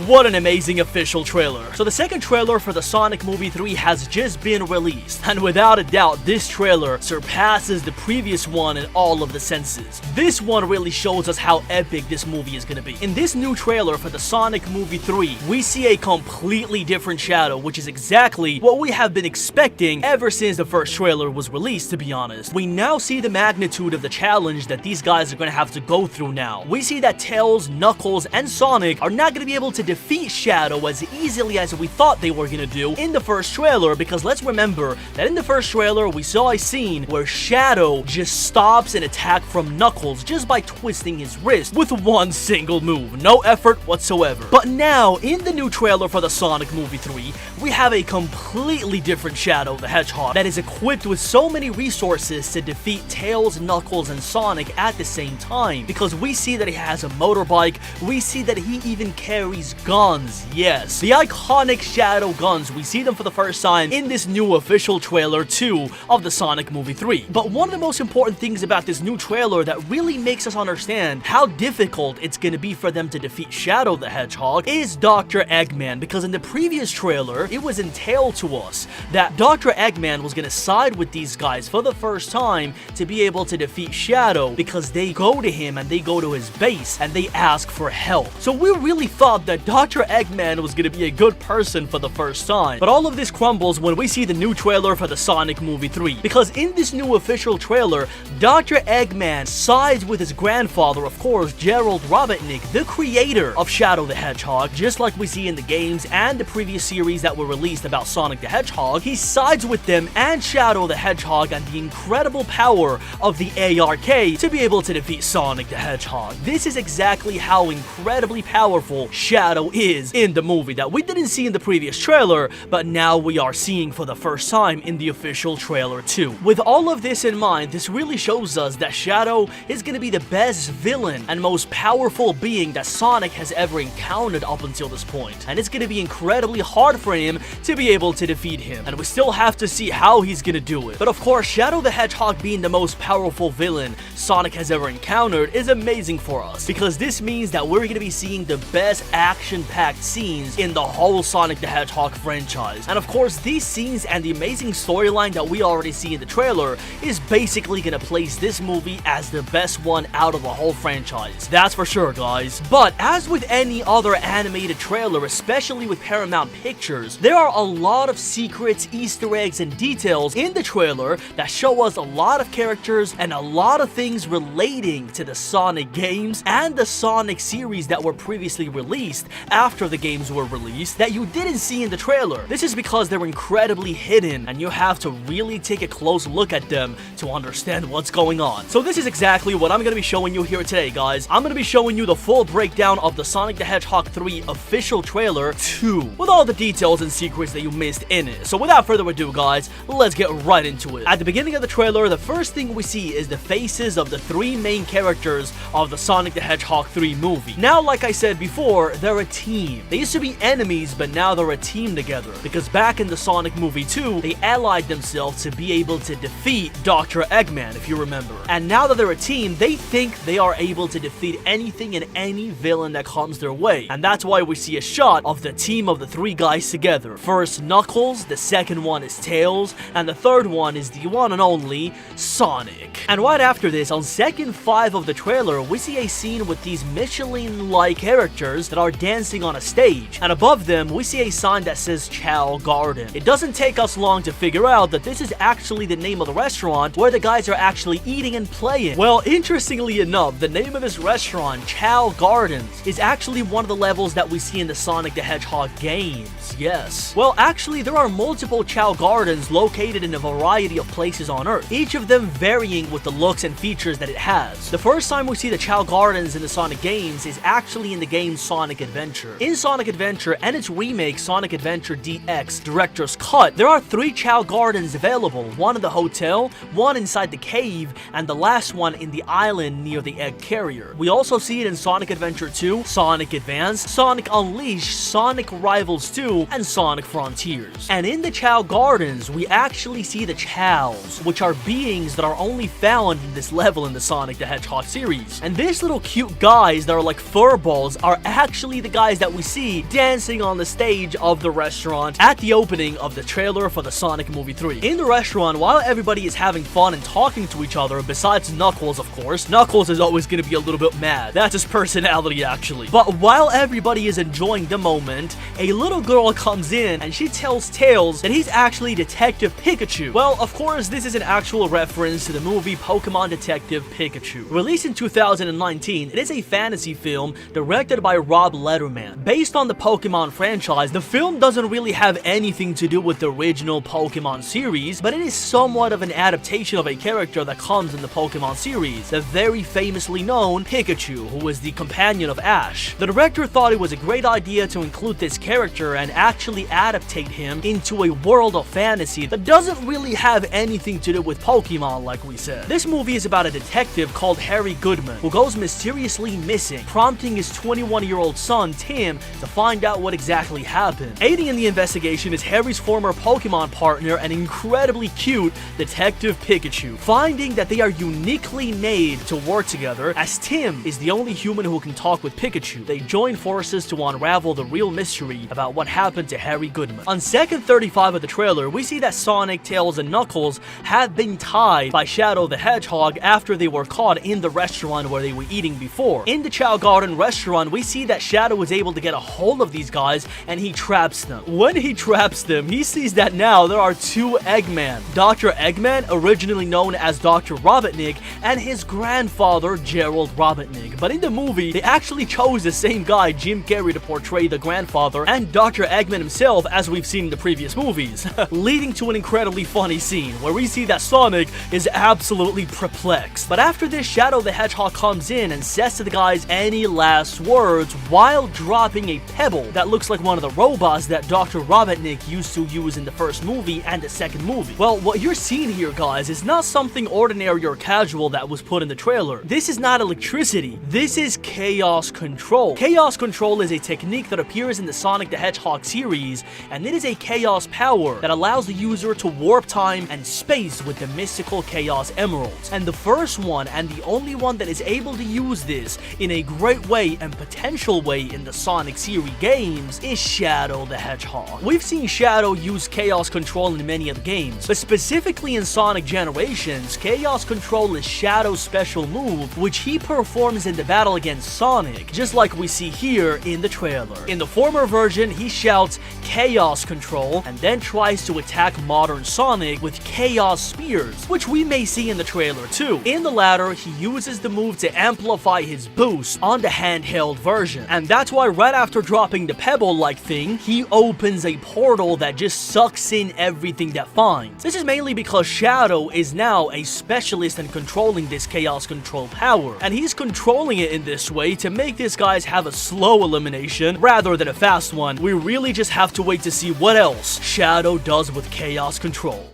what an amazing official trailer. So the second trailer for the Sonic Movie 3 has just been released, and without a doubt, this trailer surpasses the previous one in all of the senses. This one really shows us how epic this movie is gonna be. In this new trailer for the Sonic Movie 3, we see a completely different Shadow, which is exactly what we have been expecting ever since the first trailer was released, to be honest. We now see the magnitude of the challenge that these guys are gonna have to go through now. We see that Tails, Knuckles, and Sonic are not gonna be able to defeat Shadow as easily as we thought they were gonna do in the first trailer, because let's remember that in the first trailer we saw a scene where Shadow just stops an attack from Knuckles just by twisting his wrist with one single move, no effort whatsoever. But now in the new trailer for the Sonic Movie 3, we have a completely different Shadow the Hedgehog that is equipped with so many resources to defeat Tails, Knuckles, and Sonic at the same time, because we see that he has a motorbike, we see that he even carries guns. Yes, the iconic Shadow guns, we see them for the first time in this new official trailer 2 of the Sonic Movie 3. But one of the most important things about this new trailer that really makes us understand how difficult it's gonna be for them to defeat Shadow the Hedgehog is Dr. Eggman, because in the previous trailer, it was entailed to us that Dr. Eggman was gonna side with these guys for the first time to be able to defeat Shadow, because they go to him and they go to his base and they ask for help. So we really thought that Dr. Eggman was gonna be a good person for the first time. But all of this crumbles when we see the new trailer for the Sonic Movie 3, because in this new official trailer, Dr. Eggman sides with his grandfather, of course, Gerald Robotnik, the creator of Shadow the Hedgehog, just like we see in the games and the previous series that were released about Sonic the Hedgehog. He sides with them and Shadow the Hedgehog and the incredible power of the ARK to be able to defeat Sonic the Hedgehog. This is exactly how incredibly powerful Shadow is in the movie that we didn't see in the previous trailer, but now we are seeing for the first time in the official trailer 2. With all of this in mind, this really shows us that Shadow is going to be the best villain and most powerful being that Sonic has ever encountered up until this point, and it's going to be incredibly hard for him to be able to defeat him, and we still have to see how he's going to do it. But of course, Shadow the Hedgehog being the most powerful villain Sonic has ever encountered is amazing for us, because this means that we're going to be seeing the best action-packed scenes in the whole Sonic the Hedgehog franchise. And of course, these scenes and the amazing storyline that we already see in the trailer is basically going to place this movie as the best one out of the whole franchise. That's for sure, guys. But as with any other animated trailer, especially with Paramount Pictures, there are a lot of secrets, Easter eggs, and details in the trailer that show us a lot of characters and a lot of things relating to the Sonic games and the Sonic series that were previously released after the games were released that you didn't see in the trailer. This is because they're incredibly hidden and you have to really take a close look at them to understand what's going on. So this is exactly what I'm going to be showing you here today, guys. I'm going to be showing you the full breakdown of the Sonic the Hedgehog 3 official trailer 2 with all the details and secrets that you missed in it. So without further ado, guys, let's get right into it. At the beginning of the trailer, the first thing we see is the faces of the three main characters of the Sonic the Hedgehog 3 movie. Now, like I said before, they're a team. They used to be enemies, but now they're a team together, because back in the Sonic movie 2, they allied themselves to be able to defeat Dr. Eggman, if you remember. And now that they're a team, they think they are able to defeat anything and any villain that comes their way. And that's why we see a shot of the team of the three guys together. First Knuckles, the second one is Tails, and the third one is the one and only Sonic. And right after this, on second 5 of the trailer, we see a scene with these Michelin-like characters that are dancing on a stage. And above them, we see a sign that says Chao Garden. It doesn't take us long to figure out that this is actually the name of the restaurant where the guys are actually eating and playing. Well, interestingly enough, the name of this restaurant, Chao Gardens, is actually one of the levels that we see in the Sonic the Hedgehog games. Yes. Well, actually, there are multiple Chao Gardens located in a variety of places on Earth, each of them varying with the looks and features that it has. The first time we see the Chao Gardens in the Sonic games is actually in the game Sonic Adventure. In Sonic Adventure and its remake Sonic Adventure DX Director's Cut, there are 3 Chao Gardens available, one in the hotel, one inside the cave, and the last one in the island near the egg carrier. We also see it in Sonic Adventure 2, Sonic Advance, Sonic Unleashed, Sonic Rivals 2, and Sonic Frontiers. And in the Chao Gardens, we actually see the Chaos, which are beings that are only found in this level in the Sonic the Hedgehog series. And these little cute guys that are like fur balls are actually the guys that we see dancing on the stage of the restaurant at the opening of the trailer for the Sonic movie 3. In the restaurant, while everybody is having fun and talking to each other, besides Knuckles, of course. Knuckles is always gonna be a little bit mad. That's his personality, actually. But while everybody is enjoying the moment, a little girl comes in and she tells Tails that he's actually Detective Pikachu. Well, of course, this is an actual reference to the movie Pokemon Detective Pikachu. Released in 2019, it is a fantasy film directed by Rob Letterman. Based on the Pokemon franchise, the film doesn't really have anything to do with the original Pokemon series, but it is somewhat of an adaptation of a character that comes in the Pokemon series, the very famously known Pikachu, who is the companion of Ash. The director thought it was a great idea to include this character and actually adaptate him into a world of fantasy that doesn't really have anything to do with Pokemon, like we said. This movie is about a detective called Harry Goodman, who goes mysteriously missing, prompting his 21-year-old son, Tim, to find out what exactly happened. Aiding in the investigation is Harry's former Pokemon partner and incredibly cute Detective Pikachu. Finding that they are uniquely made to work together, as Tim is the only human who can talk with Pikachu, they join forces to unravel the real mystery about what happened to Harry Goodman. On second 35 of the trailer, we see that Sonic, Tails, and Knuckles have been tied by Chao the Hedgehog after they were caught in the restaurant where they were eating before. In the Chao Garden restaurant, we see that Chao was able to get a hold of these guys and he traps them. When he traps them, he sees that now there are two Eggman. Dr. Eggman, originally known as Dr. Robotnik, and his grandfather, Gerald Robotnik. But in the movie, they actually chose the same guy, Jim Carrey, to portray the grandfather, and Dr. Eggman himself, as we've seen in the previous movies, leading to an incredibly funny scene where we see that Sonic is absolutely perplexed. But after this, Chao the Hedgehog comes in and says to the guys any last words while dropping a pebble that looks like one of the robots that Dr. Robotnik used to use in the first movie and the second movie. Well, what you're seeing here, guys, is not something ordinary or casual that was put in the trailer. This is not electricity. This is chaos control. Chaos control is a technique that appears in the Sonic the Hedgehog series, and it is a chaos power that allows the user to warp time and space with the mystical Chaos Emeralds. And the first one, and the only one that is able to use this in a great way and potential way in the Sonic series games, is Chao the Hedgehog. We've seen Chao use chaos control in many of the games, but specifically in Sonic Generations, chaos control is Chao's special move, which he performs in the battle against Sonic, just like we see here in the trailer. In the former version, he shouts chaos control and then tries to attack modern Sonic with chaos spears, which we may see in the trailer too. In the latter, he uses the move to amplify his boost on the handheld version, and that's why right after dropping the pebble-like thing, he opens a portal that just sucks in everything that finds. This is mainly because Chao is now a specialist in controlling this chaos control power, and he's controlling it in this way to make these guys have a slow elimination rather than a fast one. We really just have to wait to see what else Chao does with chaos control.